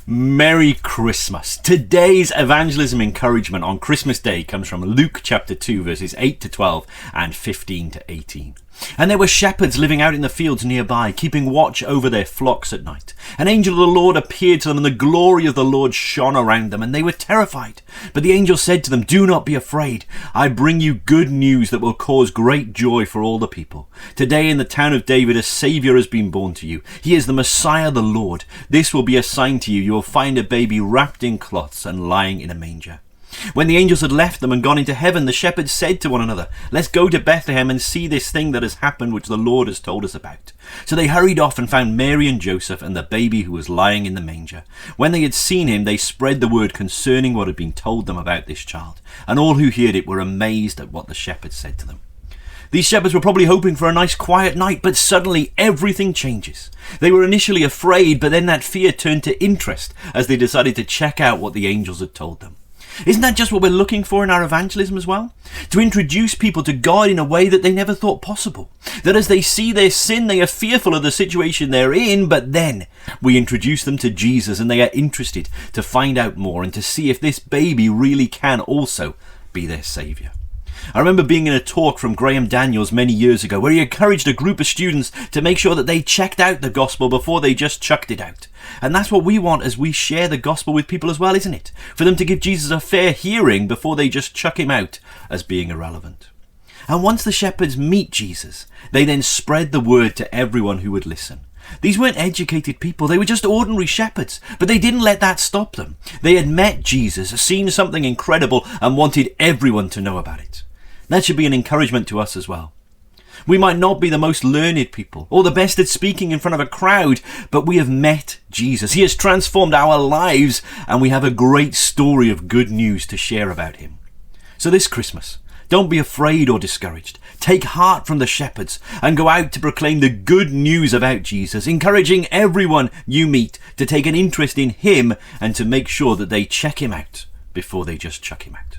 Merry Christmas. Today's evangelism encouragement on Christmas Day comes from Luke chapter 2 verses 8 to 12 and 15 to 18. And there were shepherds living out in the fields nearby, keeping watch over their flocks at night. An angel of the Lord appeared to them, and the glory of the Lord shone around them, and they were terrified. But the angel said to them, "Do not be afraid. I bring you good news that will cause great joy for all the people. Today in the town of David a Saviour has been born to you. He is the Messiah, the Lord. This will be a sign to you. You will find a baby wrapped in cloths and lying in a manger." When the angels had left them and gone into heaven, the shepherds said to one another, "Let's go to Bethlehem and see this thing that has happened which the Lord has told us about." So they hurried off and found Mary and Joseph and the baby who was lying in the manger. When they had seen him, they spread the word concerning what had been told them about this child. And all who heard it were amazed at what the shepherds said to them. These shepherds were probably hoping for a nice quiet night, but suddenly everything changes. They were initially afraid, but then that fear turned to interest as they decided to check out what the angels had told them. Isn't that just what we're looking for in our evangelism as well? To introduce people to God in a way that they never thought possible. That as they see their sin, they are fearful of the situation they're in, but then we introduce them to Jesus and they are interested to find out more and to see if this baby really can also be their saviour. I remember being in a talk from Graham Daniels many years ago where he encouraged a group of students to make sure that they checked out the gospel before they just chucked it out. And that's what we want as we share the gospel with people as well, isn't it? For them to give Jesus a fair hearing before they just chuck him out as being irrelevant. And once the shepherds meet Jesus, they then spread the word to everyone who would listen. These weren't educated people, they were just ordinary shepherds, but they didn't let that stop them. They had met Jesus, seen something incredible, and wanted everyone to know about it. That should be an encouragement to us as well. We might not be the most learned people or the best at speaking in front of a crowd, but we have met Jesus. He has transformed our lives and we have a great story of good news to share about him. So this Christmas, don't be afraid or discouraged. Take heart from the shepherds and go out to proclaim the good news about Jesus, encouraging everyone you meet to take an interest in him and to make sure that they check him out before they just chuck him out.